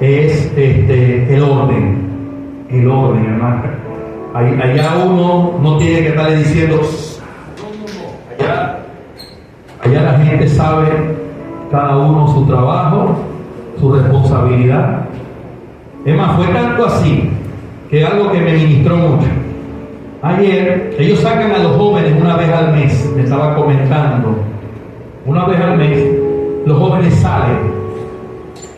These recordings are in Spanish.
es el orden. El orden, hermano. Allá uno no tiene que estarle diciendo, allá la gente sabe cada uno su trabajo, su responsabilidad. Es más, fue tanto así que algo que me ministró mucho. Ayer, ellos sacan a los jóvenes una vez al mes, me estaba comentando, una vez al mes, los jóvenes salen.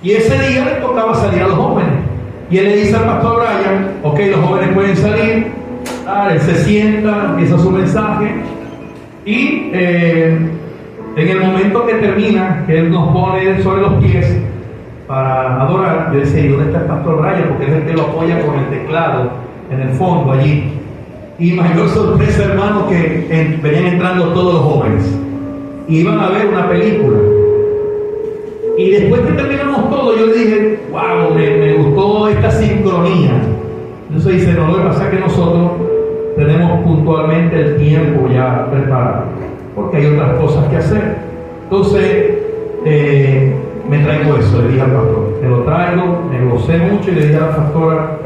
Y ese día le tocaba salir a los jóvenes. Y él le dice al pastor Brian, ok, los jóvenes pueden salir. Él se sienta, empieza su mensaje. Y en el momento que termina, que él nos pone sobre los pies para adorar, yo decía, ¿y dónde está el pastor Brian? Porque es el que lo apoya con el teclado en el fondo allí. Y mayor sorpresa, hermano, que venían entrando todos los jóvenes. Iban a ver una película. Y después que terminamos todo, yo le dije, wow, me gustó esta sincronía. Entonces dice, no, lo que pasa es que nosotros tenemos puntualmente el tiempo ya preparado, porque hay otras cosas que hacer. Entonces, me traigo eso, le dije al pastor, me lo traigo, me gocé mucho y le dije a la pastora,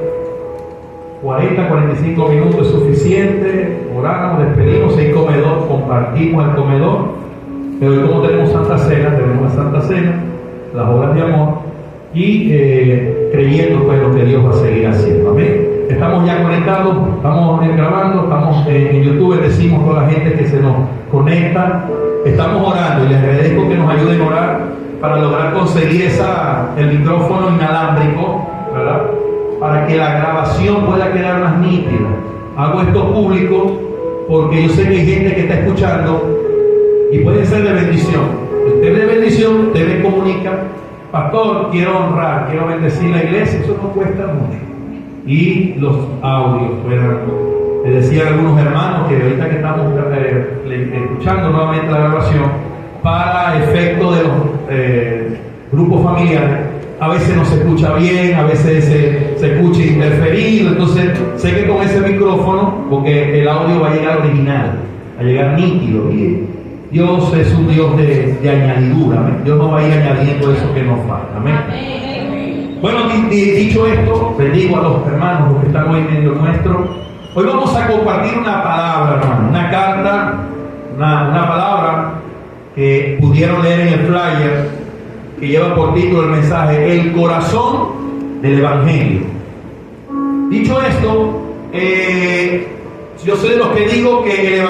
40, 45 minutos es suficiente, oramos, despedimos, hay comedor, compartimos el comedor, pero hoy como tenemos Santa Cena, tenemos la Santa Cena, las obras de amor, y creyendo pues lo que Dios va a seguir haciendo. Amén. Estamos ya conectados, estamos grabando, estamos en YouTube, decimos a toda la gente que se nos conecta, estamos orando y les agradezco que nos ayuden a orar para lograr conseguir el micrófono inalámbrico, ¿verdad? Para que la grabación pueda quedar más nítida. Hago esto público porque yo sé que hay gente que está escuchando y puede ser de bendición. Usted de bendición, usted me comunica, pastor, quiero honrar, quiero bendecir la iglesia, eso no cuesta mucho. Y los audios, le decían algunos hermanos que ahorita que estamos escuchando nuevamente la grabación, para efecto de los grupos familiares, a veces no se escucha bien, a veces se escucha interferido. Entonces sé que con ese micrófono, porque el audio va a llegar original, va a llegar nítido, y Dios es un Dios de añadidura, ¿amén? Dios no va a ir añadiendo eso que nos falta, amén. Bueno, dicho esto, bendigo a los hermanos, los que están hoy en medio nuestro. Hoy vamos a compartir una palabra, hermano, una carta, una palabra que pudieron leer en el flyer, que lleva por título el mensaje, el corazón del Evangelio. Dicho esto, yo soy de los que digo que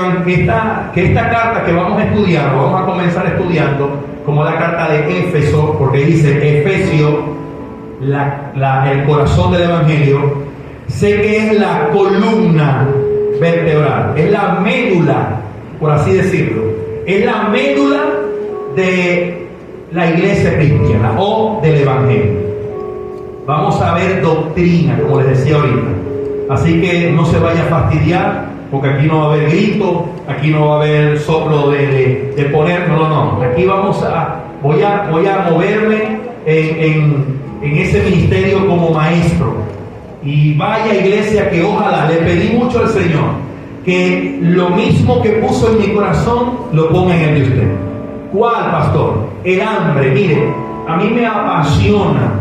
esta carta que vamos a estudiar, vamos a comenzar estudiando, como la carta de Éfeso, porque dice Efesio, el corazón del Evangelio, sé que es la columna vertebral, es la médula, por así decirlo, es la médula de la iglesia cristiana o del Evangelio. Vamos a ver doctrina, como les decía ahorita. Así que no se vaya a fastidiar, porque aquí no va a haber grito, aquí no va a haber soplo de poner, no. Aquí voy a moverme en ese ministerio como maestro. Y vaya iglesia que ojalá, le pedí mucho al Señor, que lo mismo que puso en mi corazón, lo ponga en el de usted. ¿Cuál, pastor? El hambre. Mire, a mí me apasiona.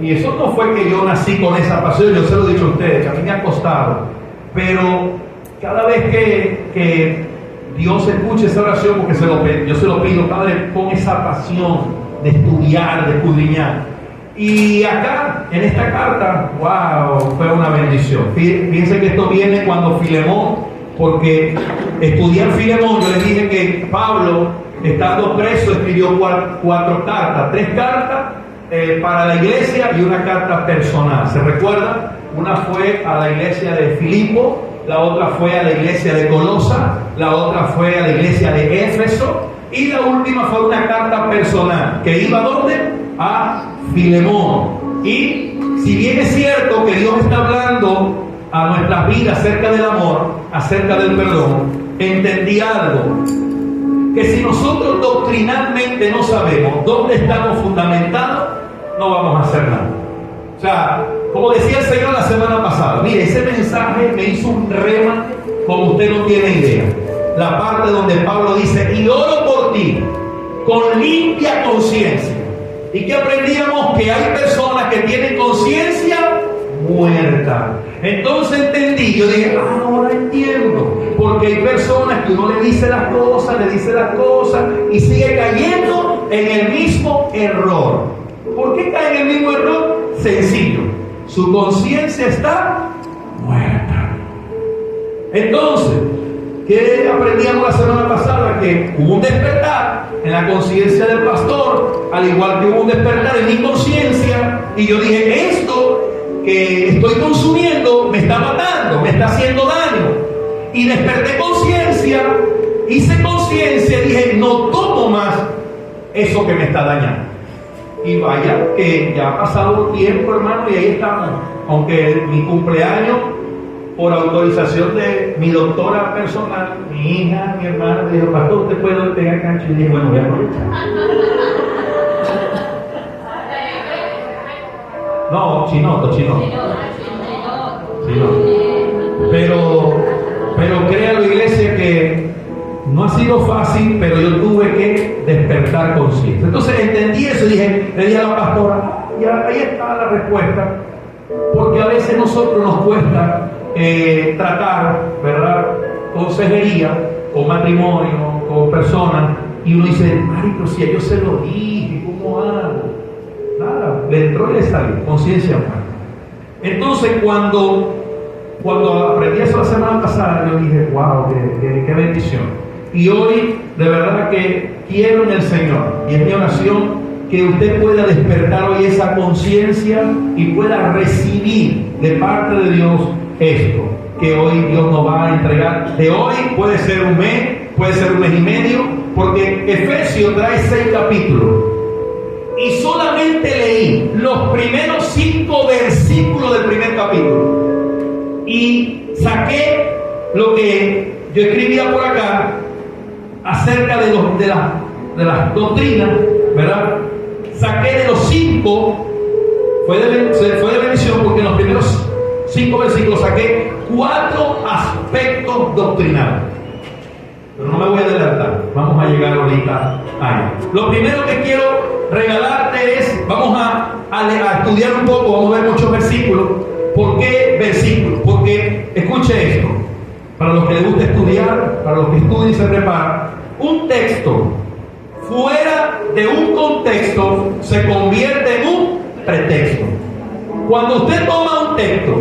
Y eso no fue que yo nací con esa pasión, yo se lo he dicho a ustedes, que a mí me ha costado. Pero cada vez que Dios escuche esa oración, porque yo se lo pido, Padre, con esa pasión de estudiar, de escudriñar. Y acá, en esta carta, wow, fue una bendición. Fíjense que esto viene cuando Filemón, porque estudiar Filemón, yo les dije que Pablo, estando preso, escribió 4 cartas, 3 cartas para la iglesia y una carta personal. ¿Se recuerda? Una fue a la iglesia de Filipo, la otra fue a la iglesia de Colosa, la otra fue a la iglesia de Éfeso, y la última fue una carta personal, que iba ¿a dónde? A Filemón. Y si bien es cierto que Dios está hablando a nuestras vidas acerca del amor, acerca del perdón, entendí algo, que si nosotros doctrinalmente no sabemos dónde estamos fundamentados, no vamos a hacer nada. O sea, como decía el Señor la semana pasada, mire, ese mensaje me hizo un rema como usted no tiene idea. La parte donde Pablo dice, y oro por ti con limpia conciencia. Y que aprendíamos que hay personas que tienen conciencia muerta. Entonces entendí, yo dije, ahora entiendo, porque hay personas que uno le dice las cosas y sigue cayendo en el mismo error. ¿Por qué cae en el mismo error? Sencillo, su conciencia está muerta. Entonces, ¿qué aprendíamos la semana pasada? Que hubo un despertar en la conciencia del pastor, al igual que hubo un despertar en mi conciencia, y yo dije, esto que estoy consumiendo me está matando, me está haciendo daño. Y desperté conciencia, hice conciencia, dije, no tomo más eso que me está dañando. Y vaya que ya ha pasado tiempo, hermano, y ahí estamos. Aunque mi cumpleaños, por autorización de mi doctora personal, mi hija, mi hermana, me dijo, pastor, ¿usted puede pegar cancha? Y dije, bueno, voy a aprovechar. No, chinoto. Pero créalo, iglesia, que no ha sido fácil, pero yo tuve que despertar conciencia. Entonces entendí eso y le dije a la pastora, ya ahí está la respuesta, porque a veces a nosotros nos cuesta tratar, ¿verdad?, consejería con matrimonio, con personas, y uno dice, marico, si yo se lo dije, ¿cómo hago? Nada, le entró y le salió, conciencia humana. Entonces cuando aprendí eso la semana pasada, yo dije, wow, qué bendición. Y hoy, de verdad que quiero en el Señor, y es mi oración, que usted pueda despertar hoy esa conciencia y pueda recibir de parte de Dios esto, que hoy Dios nos va a entregar. De hoy puede ser un mes, puede ser un mes y medio, porque Efesios trae 6 capítulos. Y solamente leí los primeros 5 versículos del primer capítulo. Y saqué lo que yo escribía por acá acerca de las doctrinas, ¿verdad? Saqué de los 5, fue de bendición, porque en los primeros 5 versículos saqué 4 aspectos doctrinales. Pero no me voy a adelantar, vamos a llegar ahorita ahí. Lo primero que quiero regalarte es, vamos a estudiar un poco, vamos a ver muchos versículos. ¿Por qué versículos? Porque, escuche esto, para los que les gusta estudiar, para los que estudian y se preparan, un texto fuera de un contexto se convierte en un pretexto. Cuando usted toma un texto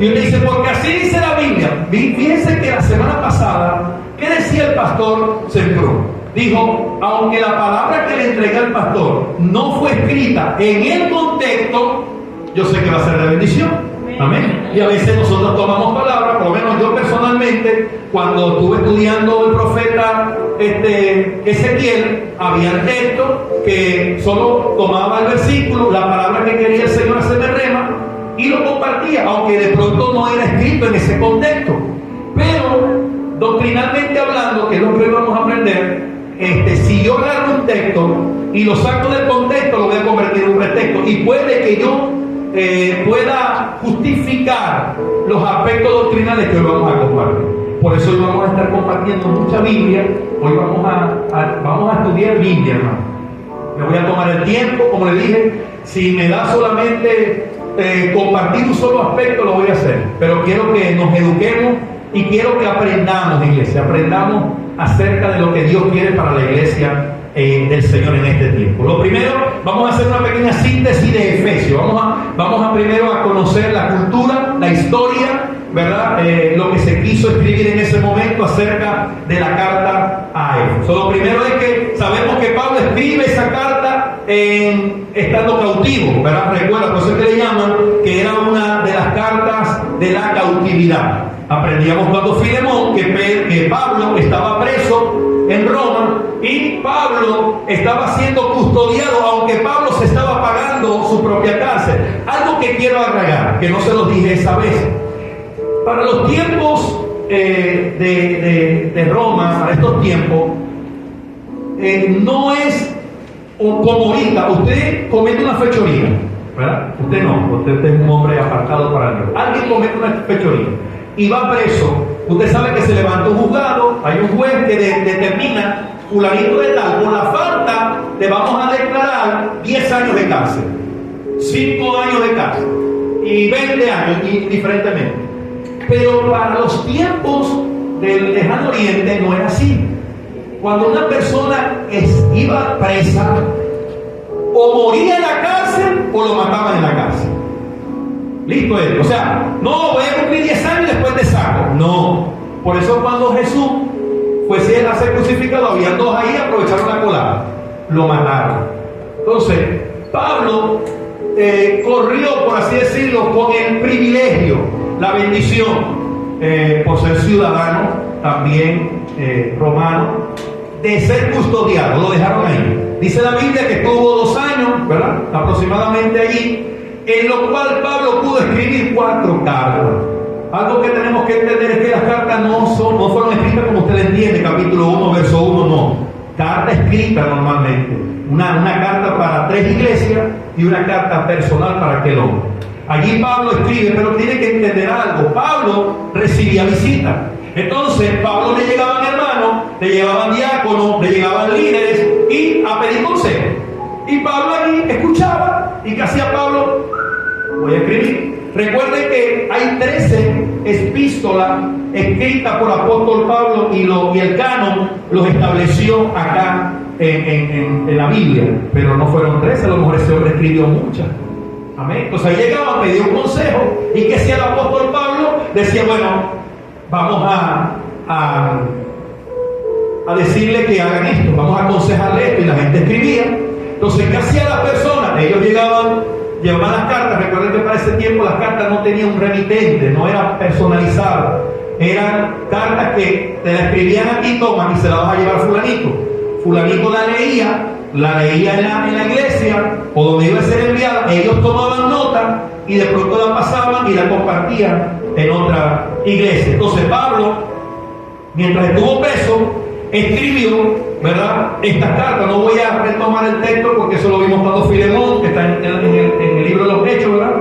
y usted dice, porque así dice la Biblia, fíjense que la semana pasada, ¿qué decía el pastor Semprún? Dijo, aunque la palabra que le entregué al pastor no fue escrita en el contexto, yo sé que va a ser de bendición. Amén. Y a veces nosotros tomamos palabras, por lo menos yo personalmente, cuando estuve estudiando el profeta Ezequiel, había textos que solo tomaba el versículo, la palabra que quería el Señor hacerme rema, y lo compartía, aunque de pronto no era escrito en ese contexto. Pero doctrinalmente hablando, que es lo que hoy vamos a aprender, si yo agarro un texto y lo saco del contexto, lo voy a convertir en un pretexto, y puede que yo pueda justificar los aspectos doctrinales que hoy vamos a compartir. Por eso hoy vamos a estar compartiendo mucha Biblia. Hoy vamos a estudiar Biblia, hermano. Me voy a tomar el tiempo, como le dije. Si me da solamente compartir un solo aspecto, lo voy a hacer. Pero quiero que nos eduquemos y quiero que aprendamos, iglesia. Aprendamos acerca de lo que Dios quiere para la iglesia del Señor en este tiempo. Lo primero, vamos a hacer una pequeña síntesis de Efesios. Vamos a primero a conocer la cultura, la historia, ¿verdad? Lo que se quiso escribir en ese momento acerca de la carta a Éfeso. Lo primero es que sabemos que Pablo escribe esa carta estando cautivo, ¿verdad? Recuerda, por eso es que le llaman que era una de las cartas de la cautividad. Aprendíamos cuando Filemón que Pablo estaba preso en Roma y Pablo estaba siendo custodiado, aunque Pablo se estaba pagando su propia cárcel. Algo que quiero agregar, que no se los dije esa vez. Para los tiempos de Roma, para estos tiempos, no es como ahorita. Usted comete una fechoría, ¿verdad? Usted no, usted es un hombre apartado para Dios. Alguien comete una fechoría y va preso. Usted sabe que se levanta un juzgado, hay un juez que determina, fulanito de tal, por la falta te vamos a declarar 10 años de cárcel. 5 años de cárcel y 20 años indiferentemente. Pero para los tiempos del lejano oriente no era así. Cuando una persona iba presa, o moría en la cárcel o lo mataban en la cárcel. Listo es. O sea, no voy a cumplir 10 años y después te saco. No. Por eso cuando Jesús fue a ser crucificado, había 2 ahí, aprovecharon la colada. Lo mataron. Entonces, Pablo corrió, por así decirlo, con el privilegio, la bendición, por ser ciudadano, también romano, de ser custodiado. Lo dejaron ahí. Dice la Biblia que estuvo 2 años, ¿verdad? Aproximadamente allí, en lo cual Pablo pudo escribir 4 cartas. Algo que tenemos que entender es que las cartas no fueron escritas como usted entiende, capítulo 1, verso 1, no. Carta escrita normalmente. Una carta para 3 iglesias y una carta personal para aquel hombre. Allí Pablo escribe, pero tiene que entender algo. Pablo recibía visitas. Entonces, Pablo le llegaban hermanos, le llegaban diáconos, le llegaban líderes y a pedir consejo. Y Pablo allí escuchaba. ¿Y qué hacía Pablo? Voy a escribir. Recuerden que hay 13 epístolas escritas por apóstol Pablo y el canon los estableció acá en la Biblia. Pero no fueron 13, a lo mejor ese hombre escribió muchas. Amén. Entonces ahí llegaba, pedía un consejo. ¿Y qué hacía el apóstol Pablo? Decía, bueno, vamos a decirle que hagan esto, vamos a aconsejarle esto, y la gente escribía. Entonces, ¿qué hacían las personas? Ellos llevaban las cartas. Recuerden que para ese tiempo las cartas no tenían un remitente, no eran personalizadas, eran cartas que te las escribían aquí, toman y se las vas a llevar fulanito la leía en la iglesia o donde iba a ser enviada. Ellos tomaban nota y de pronto la pasaban y la compartían en otra iglesia. Entonces Pablo, mientras estuvo preso, escribió, ¿verdad?, estas cartas. No voy a retomar el texto porque eso lo vimos cuando Filemón, que está en el libro de los Hechos, ¿verdad?,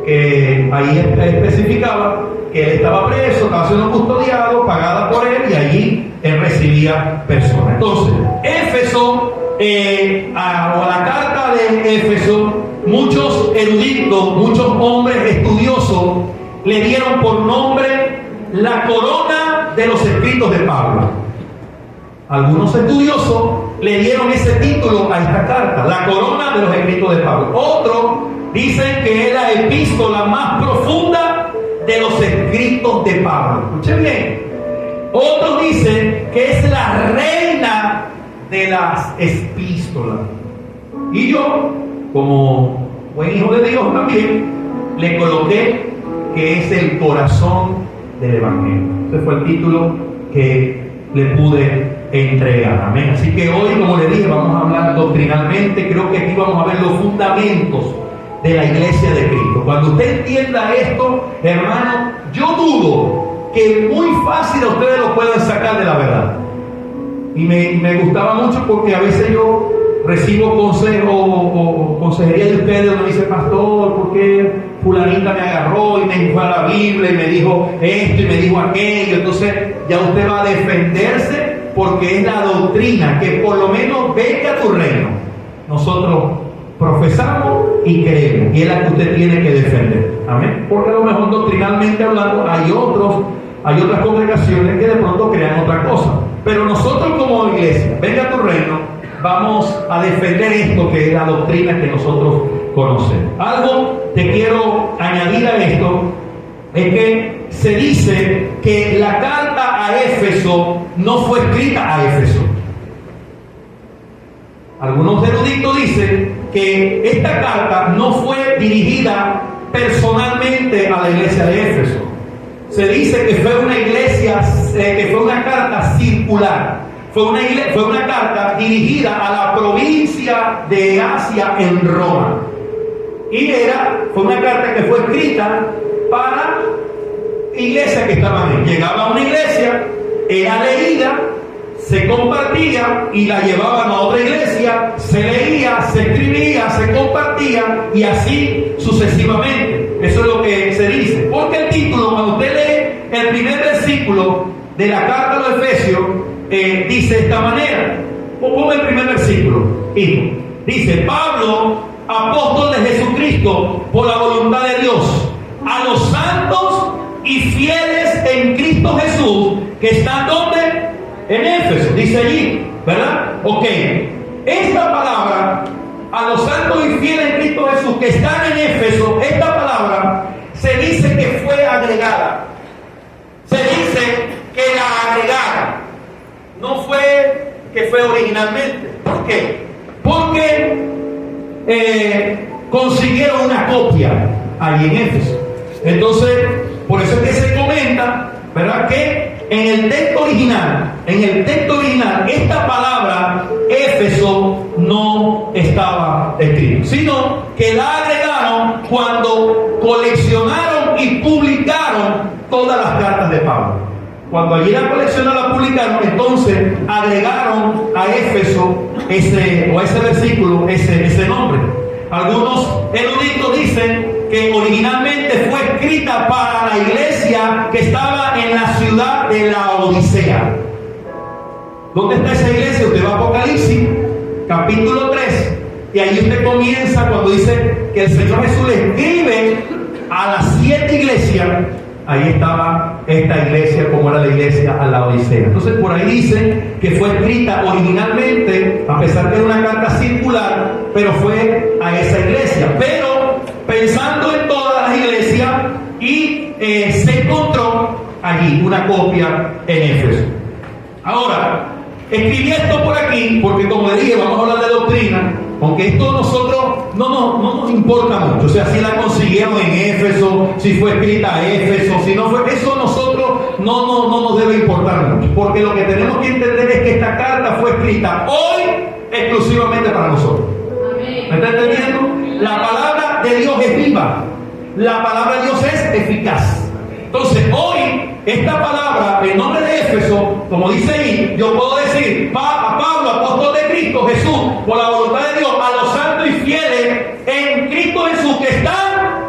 que ahí especificaba que él estaba preso, estaba siendo custodiado, pagada por él, y allí él recibía personas. Entonces, Éfeso, o la carta de Éfeso, muchos eruditos, muchos hombres estudiosos le dieron por nombre la corona de los escritos de Pablo. Algunos estudiosos le dieron ese título a esta carta, la corona de los escritos de Pablo. Otros dicen que es la epístola más profunda de los escritos de Pablo. Escuchen bien. Otros dicen que es la reina de las epístolas. Y yo, como buen hijo de Dios también, le coloqué que es el corazón del Evangelio. Ese fue el título que le pude entregar. Amén. Así que hoy, como le dije, vamos a hablar doctrinalmente. Creo que aquí vamos a ver los fundamentos de la iglesia de Cristo. Cuando usted entienda esto, hermano, yo dudo que muy fácil a ustedes lo puedan sacar de la verdad. Y me gustaba mucho porque a veces yo recibo consejo o consejería de ustedes donde me dice, pastor, ¿por qué fulanita me agarró y me fue a la Biblia y me dijo esto y me dijo aquello? Entonces ya usted va a defenderse porque es la doctrina que por lo menos venga a tu reino. Nosotros profesamos y creemos, y es la que usted tiene que defender. Amén. Porque a lo mejor doctrinalmente hablando hay otras congregaciones que de pronto crean otra cosa. Pero nosotros como iglesia, venga a tu reino, vamos a defender esto que es la doctrina que nosotros conocemos. Algo que quiero añadir a esto es que se dice que la carta a Éfeso no fue escrita a Éfeso. Algunos eruditos dicen que esta carta no fue dirigida personalmente a la iglesia de Éfeso. Se dice que fue una iglesia, que fue una carta circular. Fue una carta dirigida a la provincia de Asia en Roma. Y fue una carta que fue escrita para iglesias que estaban ahí. Llegaba a una iglesia, era leída, se compartía y la llevaban a otra iglesia, se leía, se escribía, se compartía y así sucesivamente. Eso es lo que se dice. Porque el título, cuando usted lee el primer versículo de la carta a los Efesios, dice de esta manera. Ponga el primer versículo, hijo. Dice, Pablo, apóstol de Jesucristo Cristo por la voluntad de Dios a los santos y fieles en Cristo Jesús que están ¿dónde? En Éfeso, dice allí, ¿verdad? Ok, esta palabra a los santos y fieles en Cristo Jesús que están en Éfeso, esta palabra se dice que fue agregada. Se dice que la agregaron. No fue que fue originalmente. ¿Por qué? Porque consiguieron una copia allí en Éfeso. Entonces, por eso es que se comenta, ¿verdad?, que en el texto original, esta palabra Éfeso no estaba escrita, sino que la agregaron cuando coleccionaron y publicaron todas las cartas de Pablo. Cuando allí la coleccionaron, la publicaron, entonces agregaron a Éfeso ese versículo, ese nombre. Algunos eruditos dicen que originalmente fue escrita para la iglesia que estaba en la ciudad de la Odisea. ¿Dónde está esa iglesia? Usted va a Apocalipsis, capítulo 3, y ahí usted comienza cuando dice que el Señor Jesús le escribe a las 7 iglesias. Ahí estaba esta iglesia, como era la iglesia a la Odisea. Entonces por ahí dice que fue escrita originalmente, a pesar que era una carta circular, pero fue a esa iglesia. Pero pensando en todas las iglesias, y se encontró allí una copia en Éfeso. Ahora, escribí esto por aquí porque, como le dije, vamos a hablar de doctrina, aunque esto a nosotros no nos importa mucho. O sea, si la consiguieron en Éfeso, si fue escrita a Éfeso, si no fue, eso a nosotros no nos debe importar mucho, porque lo que tenemos que entender es que esta carta fue escrita hoy exclusivamente para nosotros. ¿Me está entendiendo? La palabra de Dios es viva, la palabra de Dios es eficaz. Entonces hoy esta palabra en nombre de Éfeso, como dice ahí, yo puedo decir a Pablo, apóstol de Cristo Jesús, por la voluntad de Dios, a los santos y fieles en Cristo Jesús que están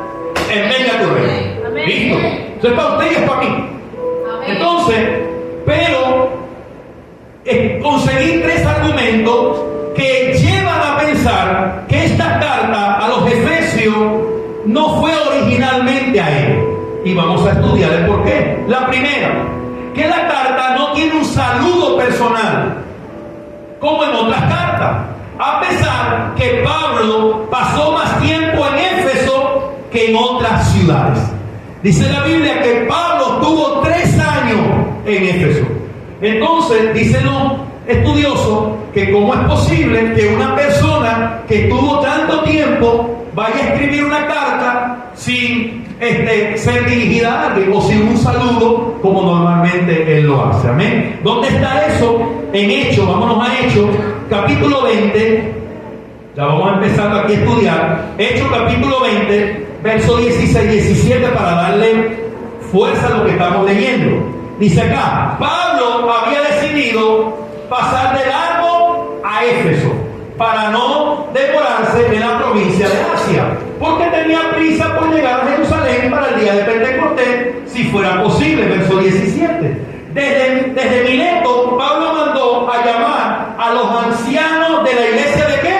en venga tu reino. ¿Listo? Eso es para usted y es para mí. Amén. Entonces, pero conseguí 3 argumentos que llevan a pensar que esta carta a los Efesios no fue originalmente a él. Y vamos a estudiar el por qué. La primera, que la carta no tiene un saludo personal, como en otras cartas, a pesar que Pablo pasó más tiempo en Éfeso que en otras ciudades. Dice la Biblia que Pablo tuvo 3 años en Éfeso. Entonces, dicen los estudiosos que cómo es posible que una persona que tuvo tanto tiempo vaya a escribir una carta sin ser dirigida a alguien o sin un saludo como normalmente él lo hace. Amén. ¿Dónde está eso? En Hechos, vámonos a Hechos, capítulo 20. Ya vamos empezando aquí a estudiar. Hechos, capítulo 20, verso 16-17, para darle fuerza a lo que estamos leyendo. Dice acá, Pablo había decidido pasar de largo a Éfeso para no demorarse en la provincia de Asia, porque tenía prisa por llegar a Jerusalén para el día de Pentecostés, si fuera posible. Verso 17. Desde Mileto, Pablo mandó a llamar a los ancianos de la iglesia de ¿qué?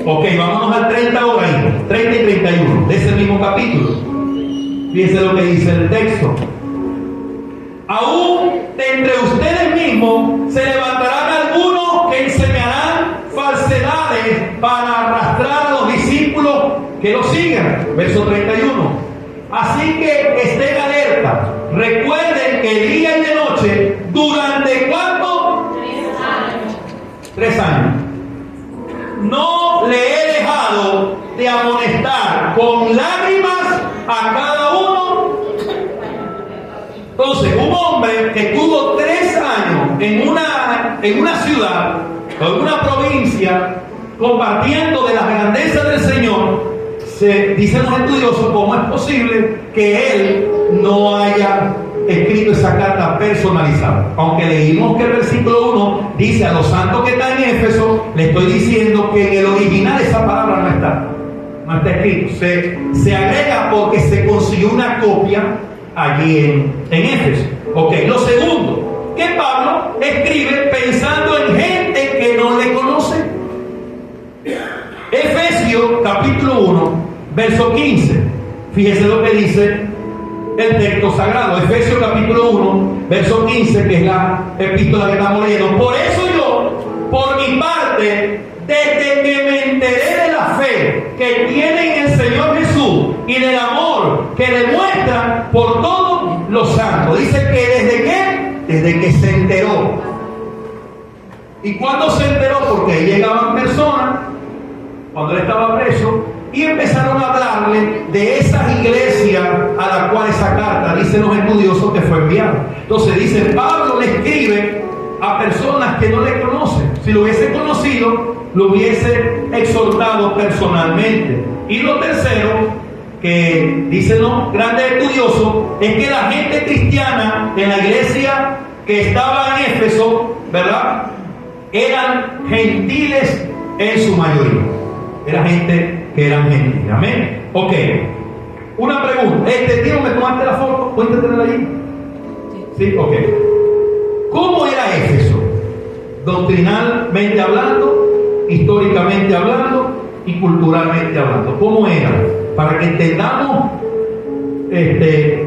Ok, vámonos al 30 ahora ahí, 30 y 31, de ese mismo capítulo. Fíjense lo que dice el texto. Aún de entre ustedes mismos se levantarán algunos que enseñarán falsedades para arrastrar a los discípulos que los sigan. Verso 31. Así que estén alerta. Recuerden que día y de noche, ¿durante cuánto? 3 años. No le he dejado de amonestar con lágrimas a cada uno. Entonces, un hombre que estuvo 3 años en una ciudad o en una provincia compartiendo de las grandezas del Señor, dicen los estudiosos, ¿cómo es posible que él no haya escrito esa carta personalizada? Aunque leímos que el versículo 1 dice a los santos que están en Éfeso, le estoy diciendo que en el original esa palabra no está escrito. Se agrega porque se consiguió una copia allí en Éfeso. Ok, lo segundo, que Pablo escribe pensando en gente que no le conoce. Efesios capítulo 1, verso 15. Fíjese lo que dice el texto sagrado, Efesios capítulo 1, verso 15, que es la epístola que estamos leyendo. Por eso yo, por mi parte, desde que me enteré de la fe que tiene en el Señor Jesús y del amor que demuestra por todos los santos. Dice que ¿desde qué? Desde que se enteró. ¿Y cuándo se enteró? Porque ahí llegaban personas, cuando él estaba preso, y empezaron a hablarle de esas iglesias a las cuales esa carta, dicen los estudiosos, que fue enviada. Entonces dice, Pablo le escribe a personas que no le conocen. Si lo hubiese conocido, lo hubiese exhortado personalmente. Y lo tercero, que dicen los grandes estudiosos, es que la gente cristiana en la iglesia que estaba en Éfeso, ¿verdad?, eran gentiles en su mayoría. Era gente que eran gentiles. Amén. Ok. Una pregunta. Tío, ¿me tomaste la foto? ¿Puedes tenerla allí? Sí, ok. ¿Cómo era Éfeso? Doctrinalmente hablando, históricamente hablando y culturalmente hablando. ¿Cómo era? Para que entendamos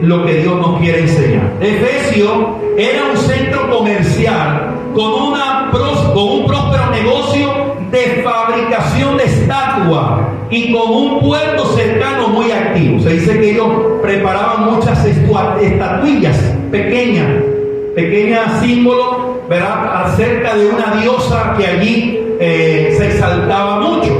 lo que Dios nos quiere enseñar. Efesio era un centro comercial con un próspero negocio de fabricación de estatuas y con un puerto cercano muy activo. Se dice que ellos preparaban muchas estatuillas pequeñas símbolos, ¿verdad?, acerca de una diosa que allí se exaltaba mucho.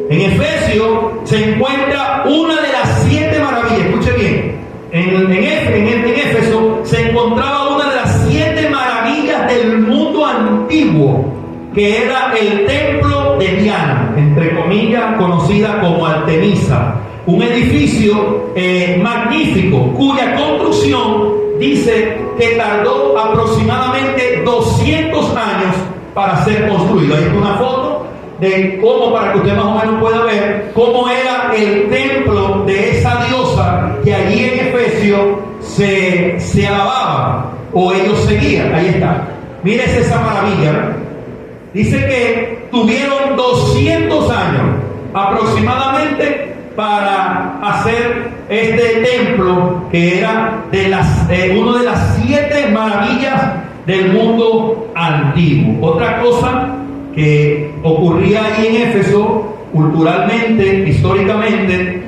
En Efesio se encuentra una de las 7 maravillas. Escuche bien. En Éfeso se encontraba una de las 7 maravillas del mundo antiguo, que era el templo de Diana, entre comillas, conocida como Artemisa. Un edificio magnífico, cuya construcción dice que tardó aproximadamente 200 años para ser construido. Ahí está una foto de cómo, para que usted más o menos pueda ver cómo era el templo de esa diosa que allí en Efesio se alababa o ellos seguían. Ahí está. Mírese esa maravilla, ¿no? Dice que tuvieron 200 años aproximadamente para hacer este templo, que era una de las 7 maravillas del mundo antiguo. Otra cosa que ocurría ahí en Éfeso, culturalmente, históricamente,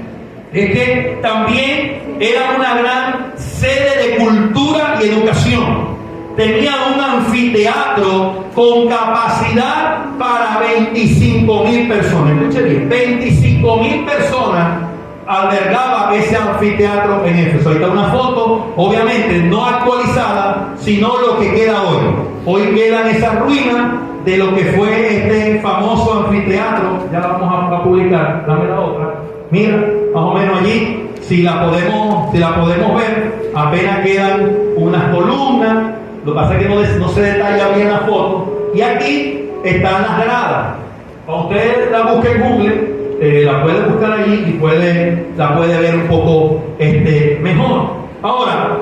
es que también era una gran sede de cultura y educación. Tenía un anfiteatro con capacidad para 25,000 personas. Escuche bien, 25,000 personas albergaba ese anfiteatro en Éfeso. Ahí está una foto, obviamente no actualizada, sino lo que queda hoy. Hoy quedan esas ruinas de lo que fue este famoso anfiteatro. Ya la vamos a publicar. Dame la otra. Mira, más o menos allí, si la podemos ver, apenas quedan unas columnas. Lo que pasa es que no se detalla bien la foto. Y aquí están las gradas. Cuando usted la busque en Google, la puede buscar allí y la puede ver un poco mejor. Ahora,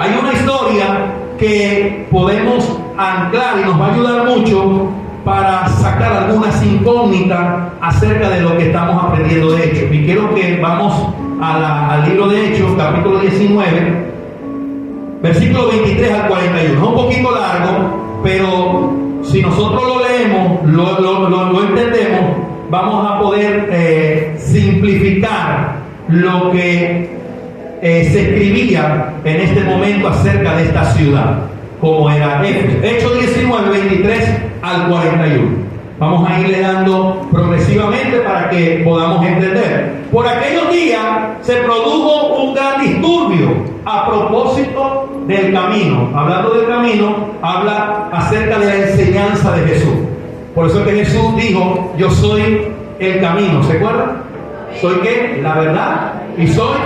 hay una historia que podemos anclar y nos va a ayudar mucho para sacar algunas incógnitas acerca de lo que estamos aprendiendo de Hechos. Y quiero que vamos al libro de Hechos, capítulo 19, versículo 23 al 41. Es un poquito largo, pero si nosotros lo leemos, lo entendemos, vamos a poder simplificar lo que se escribía en este momento acerca de esta ciudad, como era Éfeso. Hechos 19, 23 al 41. Vamos a irle dando progresivamente para que podamos entender. Por aquellos días se produjo un gran disturbio a propósito del camino. Hablando del camino, habla acerca de la enseñanza de Jesús. Por eso es que Jesús dijo: yo soy el camino. ¿Se acuerdan? ¿Soy qué? La verdad y soy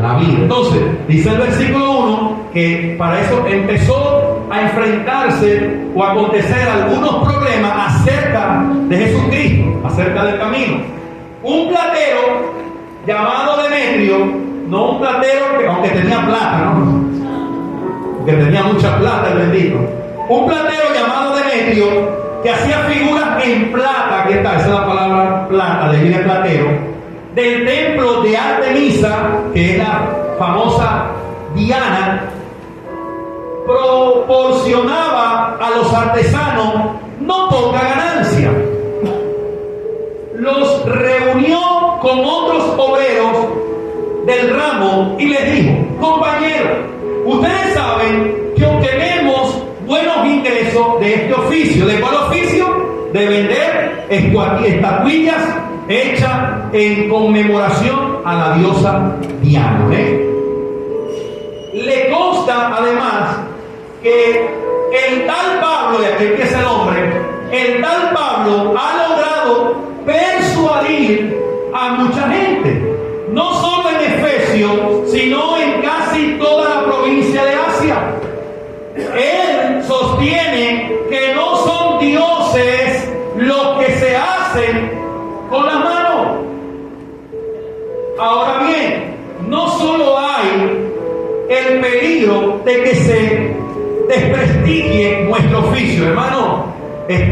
la vida. Entonces, dice el versículo 1 que para eso empezó a enfrentarse o a acontecer algunos problemas acerca de Jesucristo, acerca del camino. Un platero llamado Demetrio, no un platero que, aunque tenía plata, ¿no? Porque tenía mucha plata el bendito. Un platero llamado Demetrio que hacía figuras en plata. ¿Qué tal? Esa es la palabra plata, de vida platero. del templo de Artemisa, que es la famosa Diana, proporcionaba a los artesanos no poca ganancia. Los reunió con otros obreros del ramo y les dijo: compañeros, ustedes saben que obtenemos buenos ingresos de este oficio. ¿De cuál oficio? De vender estatuillas hechas en conmemoración a la diosa Diana. Le consta además que el tal Pablo, y aquí empieza el nombre, el tal Pablo ha logrado persuadir a mucha gente, no solo en Efesio, sino en casi toda la provincia de Asia. Él sostiene que no son dioses los que se hacen con las manos. Ahora bien, no solo hay el peligro de que se desprestigie nuestro oficio, hermano.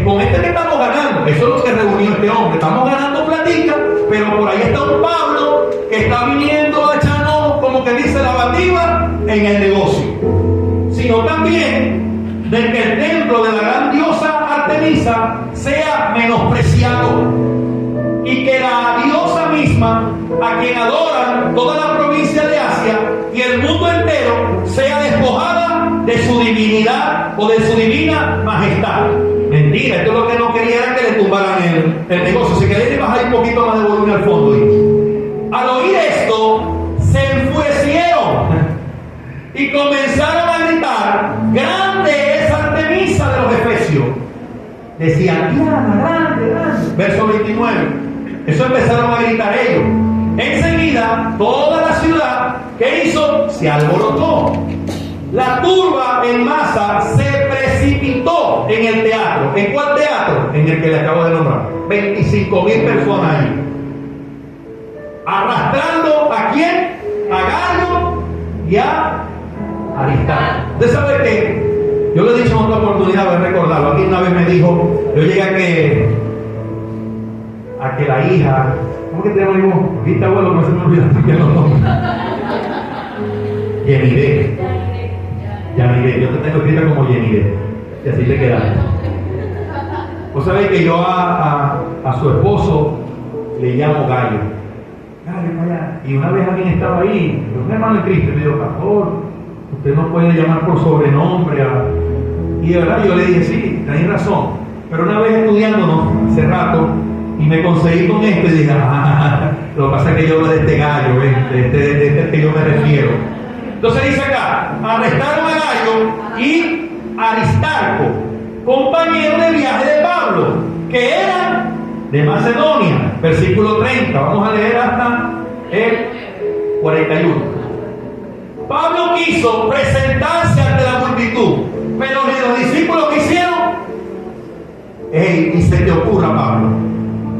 Con este que estamos ganando, eso es lo que reunió este hombre. Estamos ganando platica, pero por ahí está un Pablo que está viniendo a echarnos, como que dice, la bativa en el negocio. Sino también de que el templo de la gran diosa Artemisa sea menospreciado y que la diosa misma, a quien adoran toda la provincia de Asia y el mundo entero, sea despojada de su divinidad o de su divina majestad. Mentira, esto es lo que no quería, era que le tumbaran el negocio. Si queréis bajar un poquito más de volumen al fondo. Al oír esto, se enfurecieron y comenzaron a gritar: grande es Artemisa de los Efesios. Decían: Diana, grande, grande. Verso 29. Eso empezaron a gritar ellos. Enseguida, toda la ciudad, ¿qué hizo? Se alborotó. La turba en masa se precipitó en el teatro. ¿En cuál teatro? En el que le acabo de nombrar. 25,000 personas ahí. Arrastrando ¿a quién? A Gallo y a Aristarco. ¿Usted sabe qué? Yo lo he dicho en otra oportunidad, voy a recordarlo. Aquí una vez me dijo, yo llegué a que la hija, ¿cómo que te llamas? ¿Viste, abuelo? No se me olvida porque los nombres. Yenide. Yanide, yo te tengo escrita como Yenide, y así te quedas. Vos sabés que yo a su esposo le llamo Gallo. Gallo, allá. Y una vez alguien estaba ahí, un hermano de Cristo, y me dijo: pastor, usted no puede llamar por sobrenombre y de verdad yo le dije: sí, tenés razón. Pero una vez estudiándonos hace rato, y me conseguí con esto y dije: lo que pasa es que yo hablo de este Gallo, de este que yo me refiero. Entonces dice acá: arrestaron a Gallo y Aristarco, compañeros de viaje de Pablo, que eran de Macedonia. Versículo 30, vamos a leer hasta el 41. Pablo quiso presentarse ante la multitud, pero los discípulos que hicieron: ni se te ocurra, Pablo,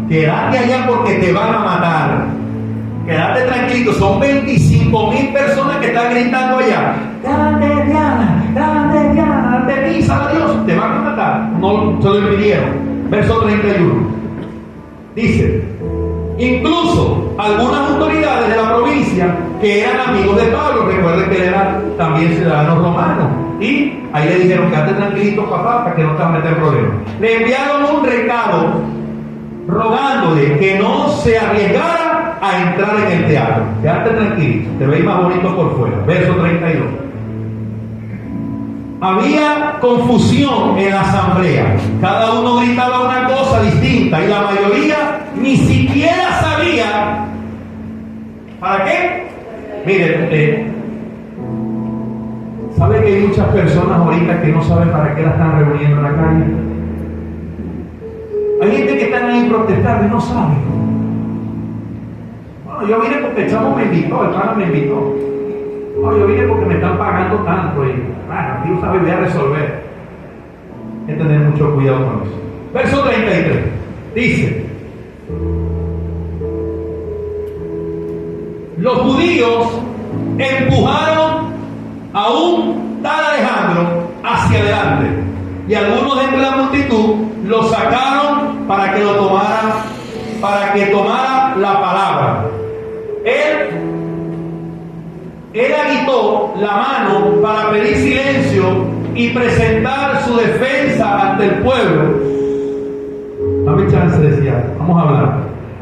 quédate allá porque te van a matar. Quédate tranquilo, son 25,000 personas que están gritando allá: grande Diana, Artemisa, Dios, te van a matar. No se lo impidieron. Verso 31 dice: incluso algunas autoridades de la provincia que eran amigos de Pablo, recuerden que él era también ciudadano romano, y ahí le dijeron: quédate tranquilo, papá, para que no te vas a meter problemas. Le enviaron un recado rogándole que no se arriesgara a entrar en el teatro. Quédate tranquilo, te veis más bonito por fuera. Verso 32. Había confusión en la asamblea. Cada uno gritaba una cosa distinta y la mayoría ni siquiera sabía para qué. Miren, ¿sabe que hay muchas personas ahorita que no saben para qué la están reuniendo en la calle? Hay gente que están ahí protestando y no saben. Bueno, yo vine porque el chamo me invitó, el pana me invitó. No, yo vine porque me están pagando tanto y Dios sabe, voy a resolver. Hay que tener mucho cuidado con eso. Verso 33 dice: los judíos empujaron a un tal Alejandro hacia adelante, y algunos de entre la multitud lo sacaron para que tomara la palabra. él agitó la mano para pedir silencio y presentar su defensa ante el pueblo. Dame chance, decía, vamos a hablar.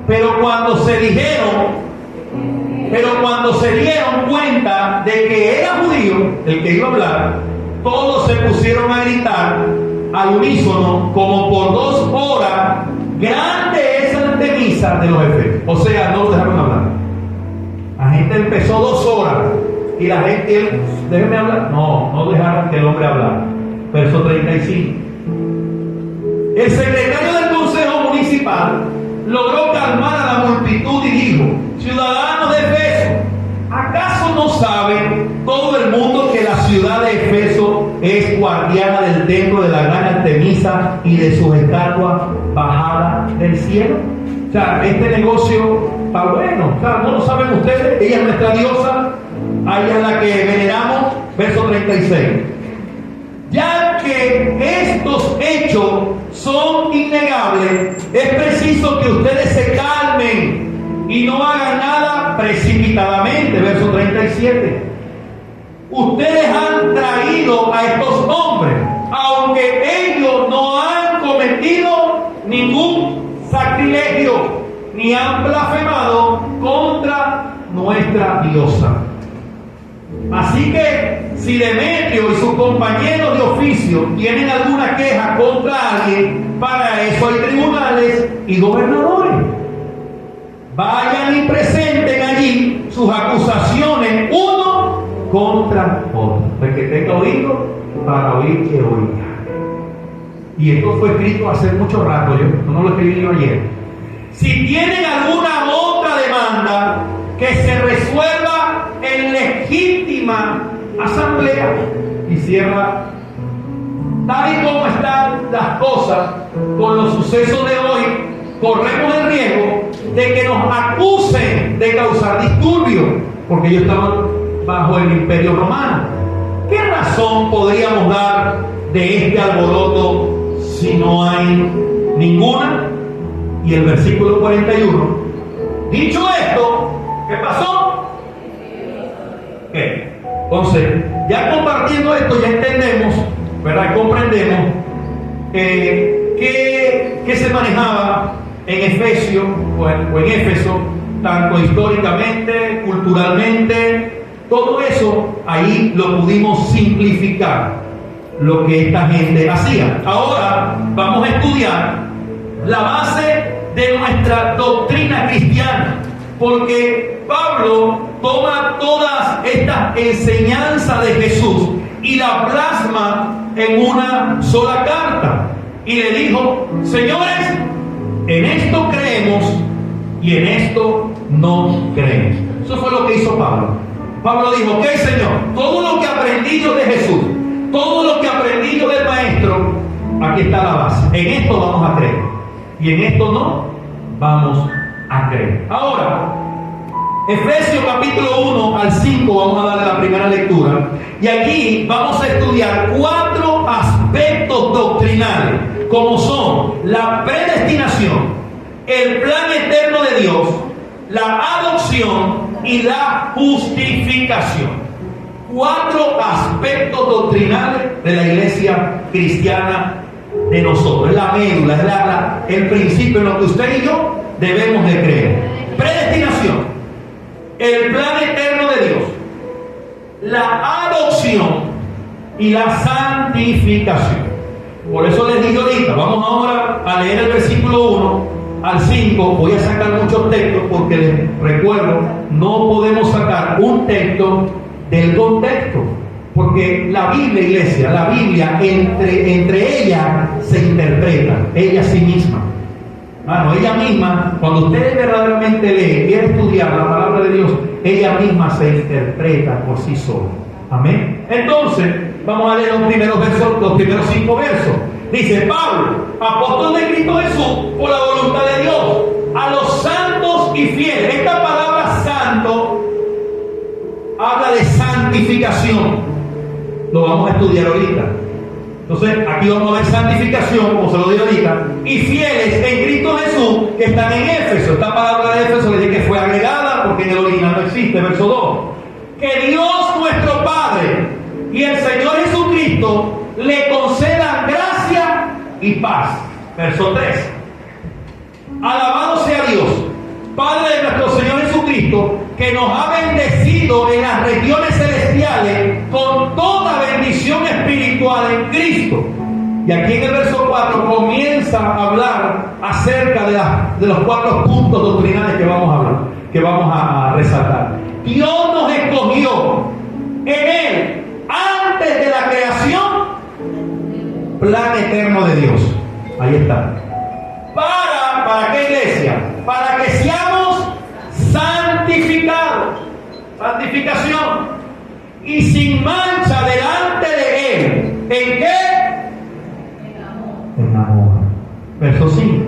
Pero cuando se dieron cuenta de que era judío el que iba a hablar, todos se pusieron a gritar al unísono como por 2 horas: grande es Artemisa de los Efesios. O sea, no lo dejaron hablar. La gente empezó 2 horas y la gente, déjeme hablar. No dejaron que el hombre hablara. Verso 35. El secretario del Consejo Municipal logró calmar a la multitud y dijo: ciudadanos de Efeso, ¿acaso no sabe todo el mundo que la ciudad de Efeso es guardiana del templo de la gran Artemisa y de sus estatuas bajadas del cielo? O sea, este negocio está bueno. O sea, ¿no lo saben ustedes? Ella es nuestra diosa, a ella es la que veneramos. Verso 36. Ya que estos hechos son innegables, es preciso que ustedes se calmen y no hagan nada precipitadamente. Verso 37. Ustedes han traído a estos hombres, aunque ellos no han cometido ningún sacrilegio ni han blasfemado contra nuestra diosa. Así que si Demetrio y sus compañeros de oficio tienen alguna queja contra alguien, para eso hay tribunales y gobernadores. Vayan y presenten allí sus acusaciones uno contra otro. El que tenga oído para oír, que oiga. Y esto fue escrito hace mucho rato, yo no lo escribí yo ayer. Si tienen alguna otra demanda, que se resuelva en legítima asamblea. Y cierra: tal y como están las cosas con los sucesos de hoy, corremos el riesgo de que nos acusen de causar disturbios, porque ellos estaban bajo el Imperio Romano. ¿Qué razón podríamos dar de este alboroto si no hay ninguna? Y el versículo 41. Dicho esto, ¿qué pasó? ¿Qué? Entonces, ya compartiendo esto, ya entendemos, ¿verdad? Comprendemos que se manejaba en Efesio o en Éfeso, tanto históricamente, culturalmente, todo eso ahí lo pudimos simplificar, lo que esta gente hacía. Ahora vamos a estudiar la base de nuestra doctrina cristiana, porque Pablo toma todas estas enseñanzas de Jesús y la plasma en una sola carta y le dijo: señores, en esto creemos y en esto no creemos. Eso fue lo que hizo Pablo. Pablo dijo: ok, Señor, todo lo que aprendí yo de Jesús, todo lo que aprendí yo del Maestro, aquí está la base. En esto vamos a creer y en esto no vamos a creer. Ahora, Efesios capítulo 1 al 5, vamos a darle la primera lectura. Y aquí vamos a estudiar 4 aspectos doctrinales, como son la predestinación, el plan eterno de Dios, la adopción y la justificación. 4 aspectos doctrinales de la iglesia cristiana de nosotros. Es la médula, es el principio en lo que usted y yo debemos de creer. Predestinación, el plan eterno de Dios, la adopción y la santificación. Por eso les digo ahorita, vamos ahora a leer el versículo 1 al 5. Voy a sacar muchos textos porque les recuerdo, no podemos sacar un texto del contexto, porque la Biblia, iglesia, la Biblia entre ella se interpreta, ella a sí misma. Ella misma, cuando usted verdaderamente lee, quiere estudiar la palabra de Dios, ella misma se interpreta por sí sola. Amén. Entonces, vamos a leer los primeros 5 versos. Dice: Pablo, apóstol de Cristo Jesús, por la voluntad de Dios, a los santos y fieles. Esta palabra santo habla de santificación. Lo vamos a estudiar ahorita. Entonces, aquí vamos a ver santificación, como se lo digo ahorita, y fieles en Cristo Jesús que están en Éfeso. Esta palabra de Éfeso le dije que fue agregada porque en el original no existe. Verso 2. que Dios nuestro Padre y el Señor Jesucristo le concedan gracia y paz. Verso 3. Alabado sea Dios, Padre de nuestro Señor Jesucristo, que nos ha bendecido en las regiones celestiales con toda bendición espiritual en Cristo. Y aquí en el verso 4 comienza a hablar acerca de los 4 puntos doctrinales que vamos a hablar, que vamos a resaltar. Dios nos escogió en Él antes de la creación, plan eterno de Dios. Ahí está. ¿Para qué, iglesia? Para que seamos santificados. Santificación. Y sin mancha delante de Él. ¿En qué? En amor. Verso 5.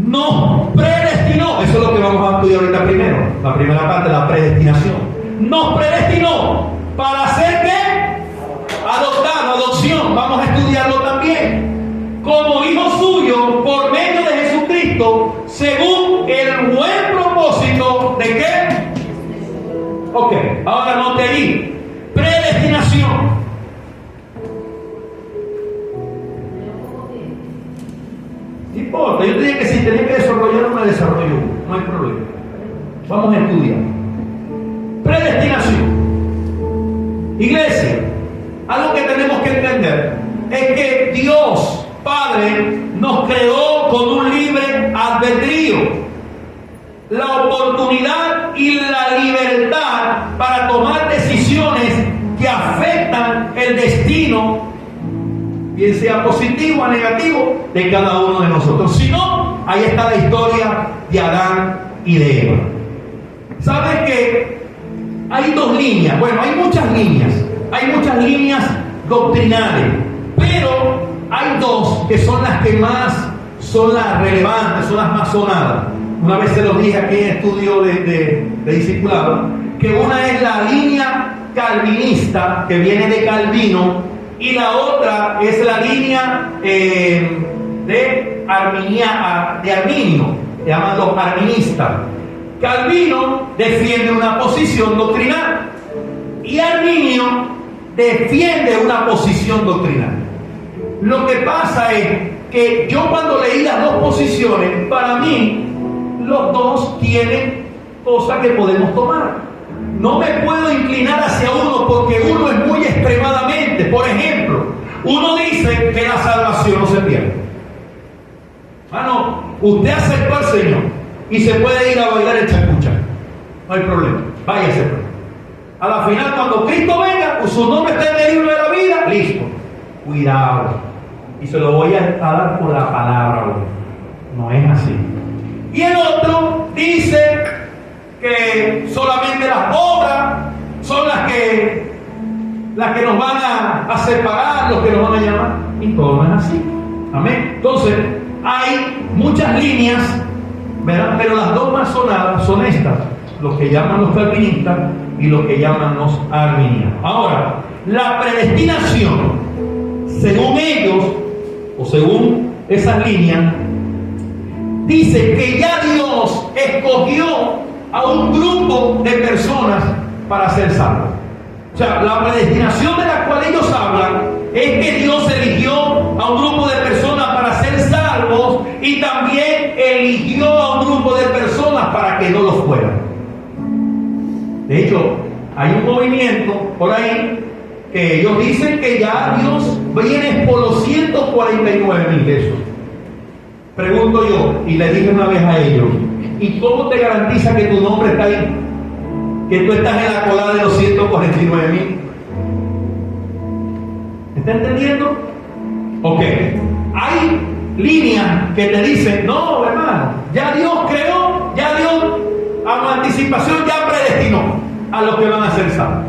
Nos predestinó. Eso es lo que vamos a estudiar ahorita primero. La primera parte, la predestinación. Nos predestinó para hacer ¿qué? Adopción. Vamos a estudiarlo también. Como hijo suyo por medio de Jesucristo, según el buen propósito de ¿qué? Ok, ahora note ahí. Predestinación. No importa, yo te dije que si tenía que desarrollar una desarrollo, no hay problema. Vamos a estudiar. Predestinación. Iglesia, algo que tenemos que entender es que Dios Padre nos creó con un libre albedrío, la oportunidad y la libertad para tomar decisiones que afectan el destino, bien sea positivo o negativo, de cada uno de nosotros. Si no, ahí está la historia de Adán y de Eva. ¿Sabes que hay 2 líneas? Bueno, hay muchas líneas doctrinales, pero hay 2 que son las que más son las relevantes, son las más sonadas. Una vez se los dije aquí en estudio de discipulado, que una es la línea calvinista, que viene de Calvino, y la otra es la línea de Arminio, se llaman los arministas. Calvino defiende una posición doctrinal y Arminio defiende una posición doctrinal. Lo que pasa es que yo cuando leí las 2 posiciones, para mí los 2 tienen cosas que podemos tomar. No me puedo inclinar hacia uno porque uno es muy extremadamente. Por ejemplo, uno dice que la salvación no se pierde. No, usted aceptó al Señor y se puede ir a bailar el chacucha. No hay problema, váyase. A la final, cuando Cristo venga, su nombre está en el libro de la vida, listo. Cuidado. Y se lo voy a dar por la palabra hoy. No es así. Y el otro dice que solamente las obras son las que nos van a separar, los que nos van a llamar. Y todo no es así. Amén. Entonces, hay muchas líneas, ¿verdad? Pero las 2 más sonadas son estas: los que llaman los calvinistas y los que llaman los arminianos. Ahora, la predestinación, según ellos, o según esas líneas, dice que ya Dios escogió a un grupo de personas para ser salvos. O sea, la predestinación de la cual ellos hablan es que Dios eligió a un grupo de personas para ser salvos y también eligió a un grupo de personas para que no lo fueran. De hecho, hay un movimiento por ahí que ellos dicen que ya Dios viene por los 149,000 de esos. Pregunto yo, y le dije una vez a ellos, ¿y cómo te garantiza que tu nombre está ahí? Que tú estás en la colada de los 149,000. ¿Está entendiendo? Ok. Hay líneas que te dicen, no, hermano, ya Dios creó, ya Dios a anticipación ya predestinó a los que van a ser salvos.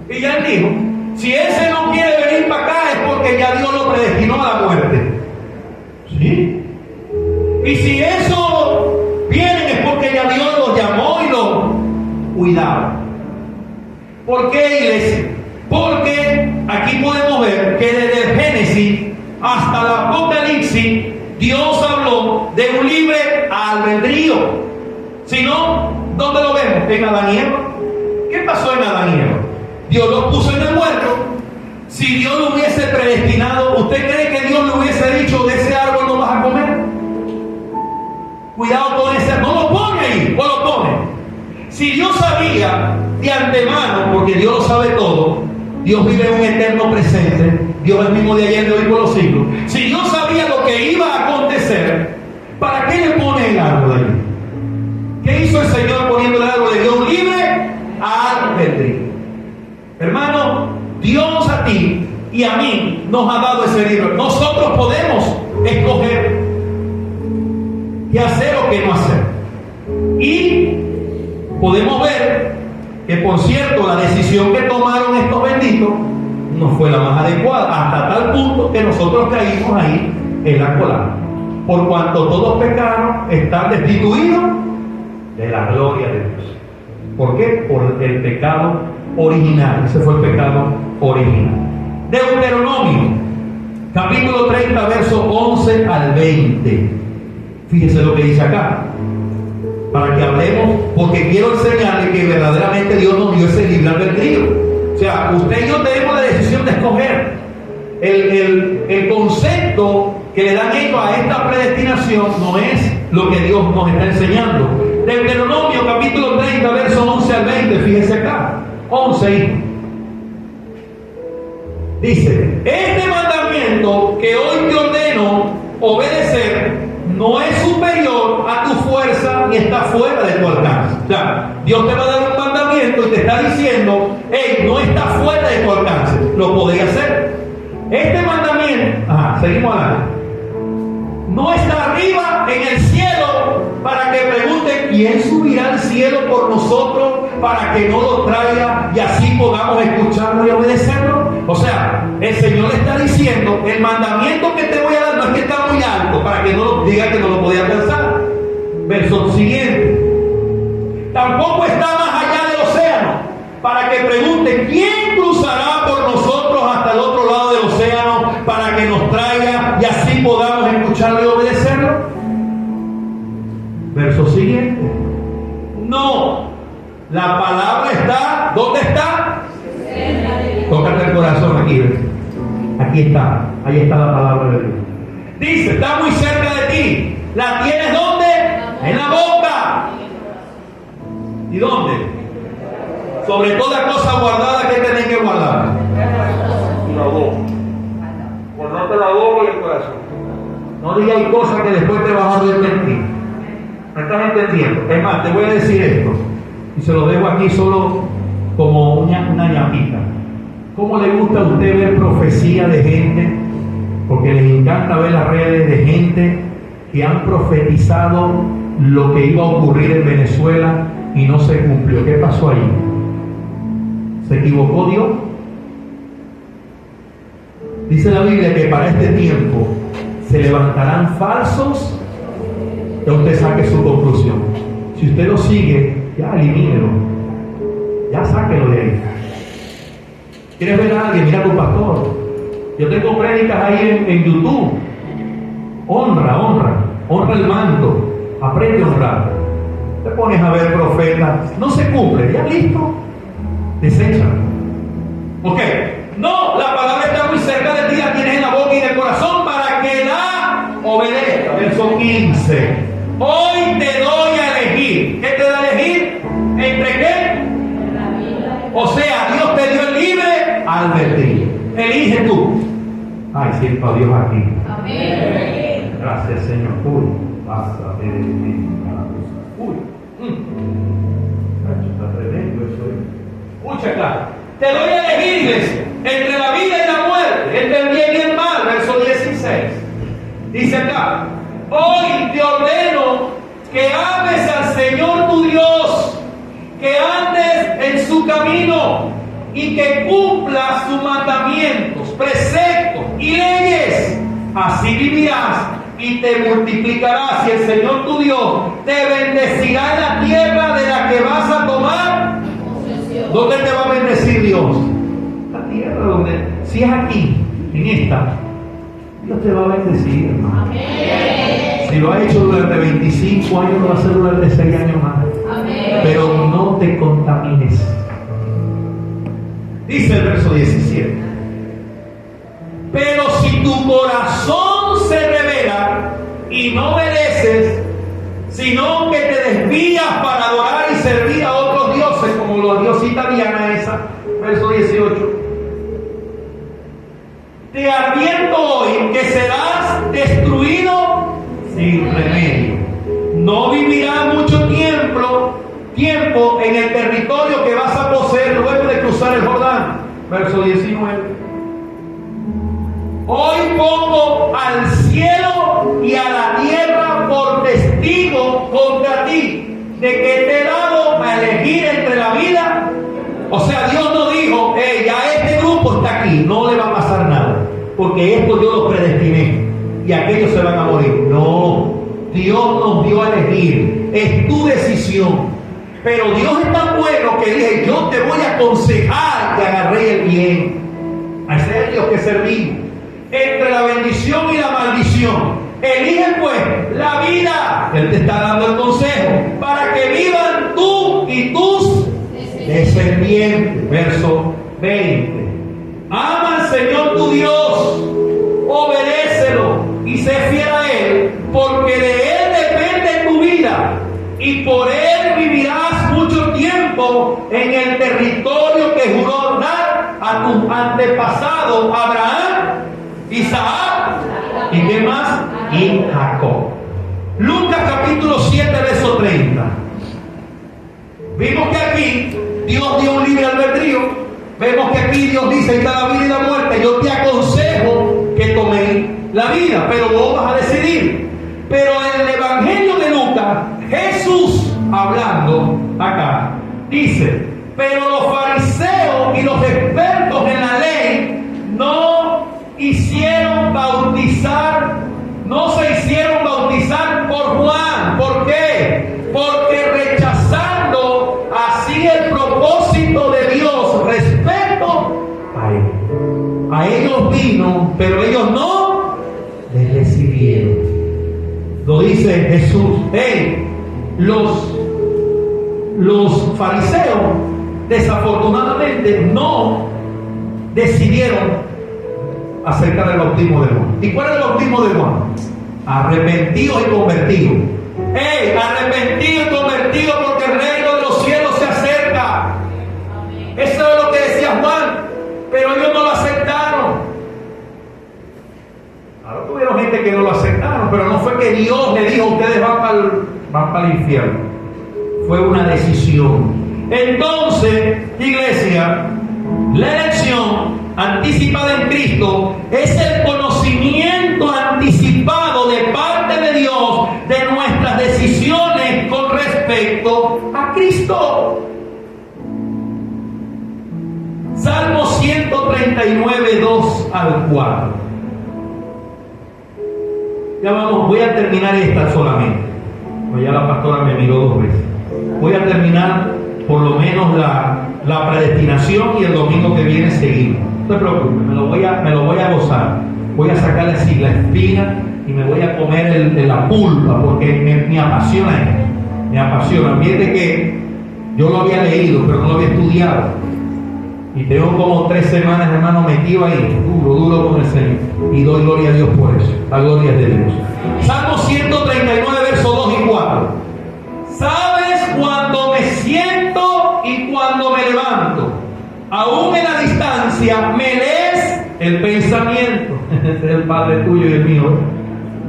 Y ya él dijo, si ese no quiere venir para acá es porque ya Dios lo predestinó a la muerte. ¿Sí? Y si eso vienen es porque ya Dios los llamó y los cuidaba. ¿Por qué, iglesia? Porque aquí podemos ver que desde el Génesis hasta el Apocalipsis Dios habló de un libre albedrío. Si no, ¿Dónde lo vemos? En Adán y Eva. ¿Qué pasó en Adán y Eva? Dios los puso en el huerto. Si Dios lo hubiese predestinado, ¿usted cree que Dios le hubiese dicho de ese árbol no vas a comer? Cuidado con ese, no lo pone ahí, o lo pone. Si Dios sabía de antemano, porque Dios lo sabe todo, Dios vive en un eterno presente, Dios es el mismo de ayer, de hoy, por los siglos. Si Dios sabía lo que iba a acontecer, ¿para qué le pone el árbol ahí? ¿Qué hizo el Señor poniendo el árbol? Le dio un libre albedrío. Hermano, Dios a ti y a mí nos ha dado ese libro. Nosotros podemos escoger qué hacer o qué no hacer. Y podemos ver que, por cierto, la decisión que tomaron estos benditos no fue la más adecuada, hasta tal punto que nosotros caímos ahí en la colada. Por cuanto todos pecaron, están destituidos de la gloria de Dios. ¿Por qué? Por el pecado original. Ese fue el pecado original. Deuteronomio, capítulo 30, versos 11 al 20. Fíjese lo que dice acá, para que hablemos, porque quiero enseñarle que verdaderamente Dios nos dio ese libre albedrío. O sea, usted y yo tenemos la decisión de escoger. El concepto que le dan ellos a esta predestinación no es lo que Dios nos está enseñando. Deuteronomio capítulo 30, versos 11 al 20, fíjese acá, 11. Dice: este mandamiento que hoy te ordeno obedecer no es superior a tu fuerza ni está fuera de tu alcance. O sea, Dios te va a dar un mandamiento y te está diciendo: hey, no está fuera de tu alcance, lo podría hacer. Este mandamiento, seguimos adelante, no está arriba en el cielo para que pregunte quién subirá al cielo por nosotros para que no lo traiga y así podamos escucharlo y obedecerlo. O sea, el Señor le está diciendo: el mandamiento que te voy a dar no es que está muy alto para que no lo diga que no lo podía alcanzar. Verso siguiente: tampoco está más allá del océano para que pregunte quién cruzará por nosotros hasta el otro lado del océano para que nos traiga y así podamos escucharlo y obedecerlo. Verso siguiente: no, la palabra está, ¿dónde está? Tócate el corazón aquí, ¿ves? Aquí está, ahí está la palabra de Dios. Dice: está muy cerca de ti. ¿La tienes dónde? En la boca. ¿Y dónde? Sobre toda cosa guardada que tenés que guardar. La boca. Guardate la boca y el corazón. No digas cosas que después te vas a arrepentir. ¿Me estás entendiendo? Es más, te voy a decir esto, y se lo dejo aquí solo como una llamita. ¿Cómo le gusta a usted ver profecía de gente? Porque les encanta ver las redes de gente que han profetizado lo que iba a ocurrir en Venezuela y no se cumplió. ¿Qué pasó ahí? ¿Se equivocó Dios? Dice la Biblia que para este tiempo se levantarán falsos. Ya usted saque su conclusión. Si usted lo sigue, ya elimínelo. Ya sáquelo de ahí. ¿Quieres ver a alguien? Mira a tu pastor. Yo tengo prédicas ahí en YouTube. Honra el manto. Aprende a honrar. Te pones a ver profetas. No se cumple. Ya listo. Desecha. Ok. No, la palabra está muy cerca de ti. La tienes en la boca y en el corazón para que la obedezca. Verso 15. Hoy te doy a elegir. ¿Qué te da a elegir? ¿Entre qué? O sea, Dios te dio el libre albedrío. Elige tú. Ay, siento a Dios aquí. Amén. Gracias, Señor. Uy, pásate de mí. Uy. Está tremendo eso. Escucha acá. Te doy a elegir, iglesia, entre la vida y la muerte, entre el bien y el mal. Verso 16. Dice acá: hoy te ordeno que ames al Señor tu Dios, que andes en su camino y que cumplas sus mandamientos, preceptos y leyes. Así vivirás y te multiplicarás, y el Señor tu Dios te bendecirá en la tierra de la que vas a tomar. ¿Dónde te va a bendecir Dios? La tierra donde, si es aquí, en esta, Dios te va a bendecir, hermano. Amén. Si lo ha hecho durante 25 años, lo va a hacer durante 6 años más. Amén. Dice el verso 17. Pero si tu corazón se revela y no obedeces, sino que te desvías para adorar y servir a otros dioses, como los diosita Diana esa, verso 18. Te advierto hoy que serás destruido sin remedio. No vivirás mucho tiempo en el territorio que vas a poseer luego de cruzar el Jordán. Verso 19. Hoy pongo al cielo y a la tierra por testigo contra ti, de que te he dado a elegir entre la vida. O sea, Dios no dijo, ya este grupo está aquí, no le va a pasar nada, porque esto yo lo predestiné y aquellos se van a morir. No, Dios nos dio a elegir, es tu decisión. Pero Dios es tan bueno que dije, yo te voy a aconsejar que agarré el bien. A ese es el Dios que servimos. Entre la bendición y la maldición, elige pues la vida. Él te está dando el consejo para que vivan tú y tus descendientes. Verso 20. Ama al Señor tu Dios, obedécelo y sé fiel a Él, porque de Él depende tu vida, y por Él vivirás mucho tiempo en el territorio que juró dar a tus antepasados Abraham, Isaac y ¿qué más? Y Jacob. Lucas capítulo 7 verso 30. Vimos que aquí Dios dio un libre albedrío. Vemos que aquí Dios dice, está la vida y la muerte. Yo te aconsejo que tomes la vida, pero vos vas a decidir. Pero en el Evangelio de Lucas, Jesús hablando acá, dice, pero los fariseos y los expertos en la ley no se hicieron bautizar por Juan. ¿Por qué? Porque rechazando así el propósito de Dios respecto a él. A ellos vino, pero ellos no les recibieron. Lo dice Jesús. Los fariseos desafortunadamente no decidieron acerca del bautismo de Juan. ¿Y cuál es el bautismo de Juan? Arrepentido y convertido. Arrepentido y convertido, porque el reino de los cielos se acerca. Eso es lo que decía Juan, pero ellos no lo aceptaron. Ahora tuvieron gente que no lo aceptaron, pero no fue que Dios le dijo, ustedes van para el infierno. Fue una decisión. Entonces, iglesia, la elección anticipada en Cristo es el conocimiento anticipado de parte de Dios de nuestras decisiones con respecto a Cristo. Salmo 139, 2 al 4. Ya vamos, voy a terminar esta solamente. Pues ya la pastora me miró 2 veces. Voy a terminar por lo menos la predestinación, y el domingo que viene seguimos. No te preocupes, me lo voy a gozar. Voy a sacarle así la espina y me voy a comer la pulpa, porque me apasiona esto. Me apasiona. Fíjate que yo lo había leído, pero no lo había estudiado. Y tengo como 3 semanas, hermano, metido ahí, duro con el Señor. Y doy gloria a Dios por eso. La gloria es de Dios. Salmo 139, versos 2 y 4. ¿Sabes cuando me siento y cuando me levanto? Aún en la distancia me lees el pensamiento. Ese es el Padre tuyo y el mío.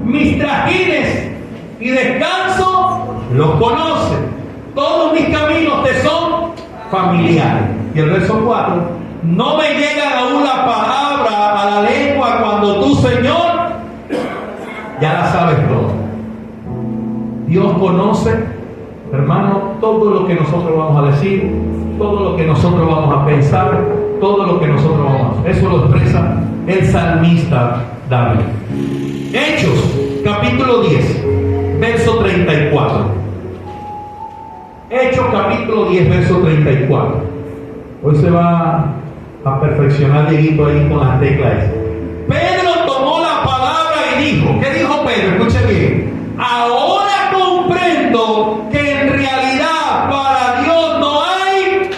Mis trajines y descanso los conoces. Todos mis caminos te son familiares. Y el verso 4. No me llega aún la palabra a la lengua cuando tú, Señor, ya la sabes todo. Dios conoce, hermano, todo lo que nosotros vamos a decir, todo lo que nosotros vamos a pensar, todo lo que nosotros vamos a hacer. Eso lo expresa el salmista David. Hechos, capítulo 10, verso 34. Hechos, capítulo 10, verso 34. Hoy se va a perfeccionar Dieguito ahí con las teclas. Pedro tomó la palabra y dijo, ¿qué dijo Pedro? Escuche bien. Ahora comprendo que en realidad para Dios no hay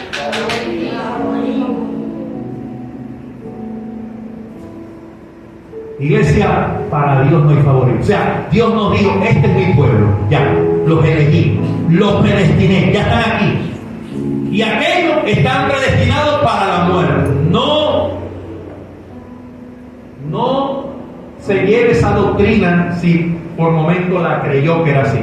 iglesia, para Dios no hay favorito. O sea, Dios nos dijo, este es mi pueblo, ya, los elegí, los predestiné, ya están aquí. Y aquellos están predestinados para la muerte. No se lleve esa doctrina si por momento la creyó que era así.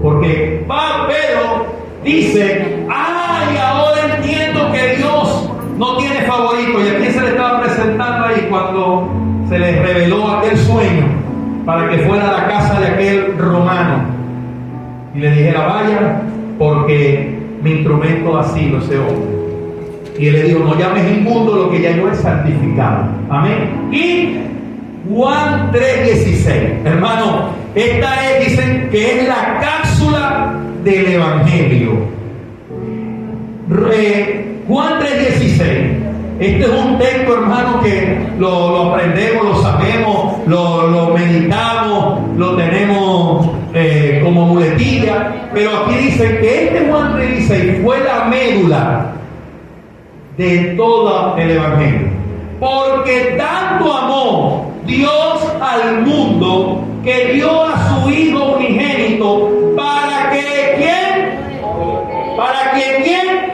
Porque Pedro dice, ¡ay, ahora entiendo que Dios no tiene favorito! ¿Y a quién se le estaba presentando ahí cuando se le reveló aquel sueño para que fuera a la casa de aquel romano y le dijera, vaya, porque mi instrumento ha sido ese hombre? Y él le dijo, no llames inmundo lo que ya yo he santificado. Amén. Y Juan 3:16, hermano, esta es, dicen que es la cápsula del Evangelio. Juan 3:16. Este es un texto, hermano, que lo aprendemos, lo sabemos, lo meditamos, lo tenemos como muletilla. Pero aquí dice que este Juan 3:16 fue la médula de todo el Evangelio. Porque tanto amó Dios al mundo que dio a su Hijo unigénito para que ¿quién? Para que ¿quién?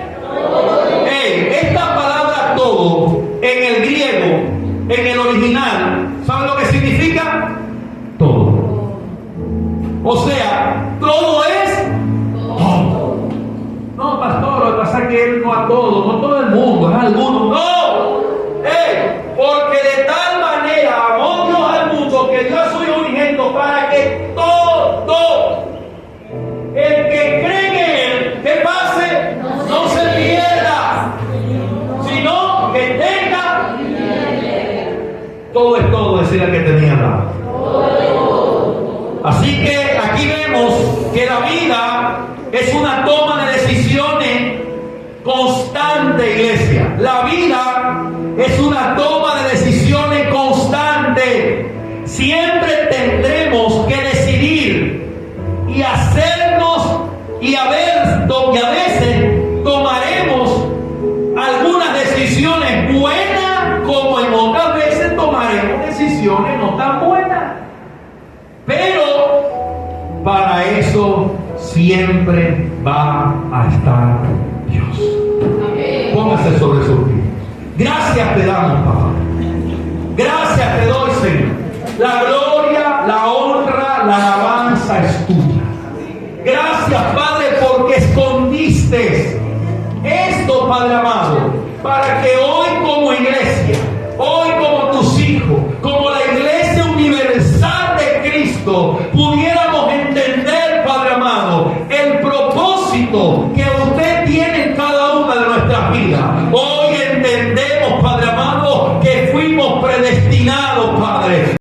Esta palabra todo en el griego, en el original, ¿saben lo que significa? Todo. O sea, todo es todo. No, pastor, lo que pasa es que él no a todo, no todo el mundo, es a algunos. No, porque de tal manera amó Dios al mundo que dio a su Hijo unigénito para que todo el que cree en él, que pase, no se pierda, sino que tenga. Todo es todo, decía el que tenía nada. Así que aquí vemos que la vida es una toma de decisiones constante, iglesia. La vida es una toma de decisiones constante. Siempre tendremos que decidir y hacernos y a veces tomaremos algunas decisiones buenas, como en otras veces tomaremos decisiones no tan buenas. Pero para eso siempre va a estar Dios. Póngase sobre sus pies. Gracias te damos, papá. Gracias te doy, Señor. La gloria, la honra, la alabanza es tuya. Gracias, Padre, porque escondiste esto, Padre amado, para que hoy como iglesia, hoy como tus hijos, como la iglesia universal de Cristo, pudiéramos entender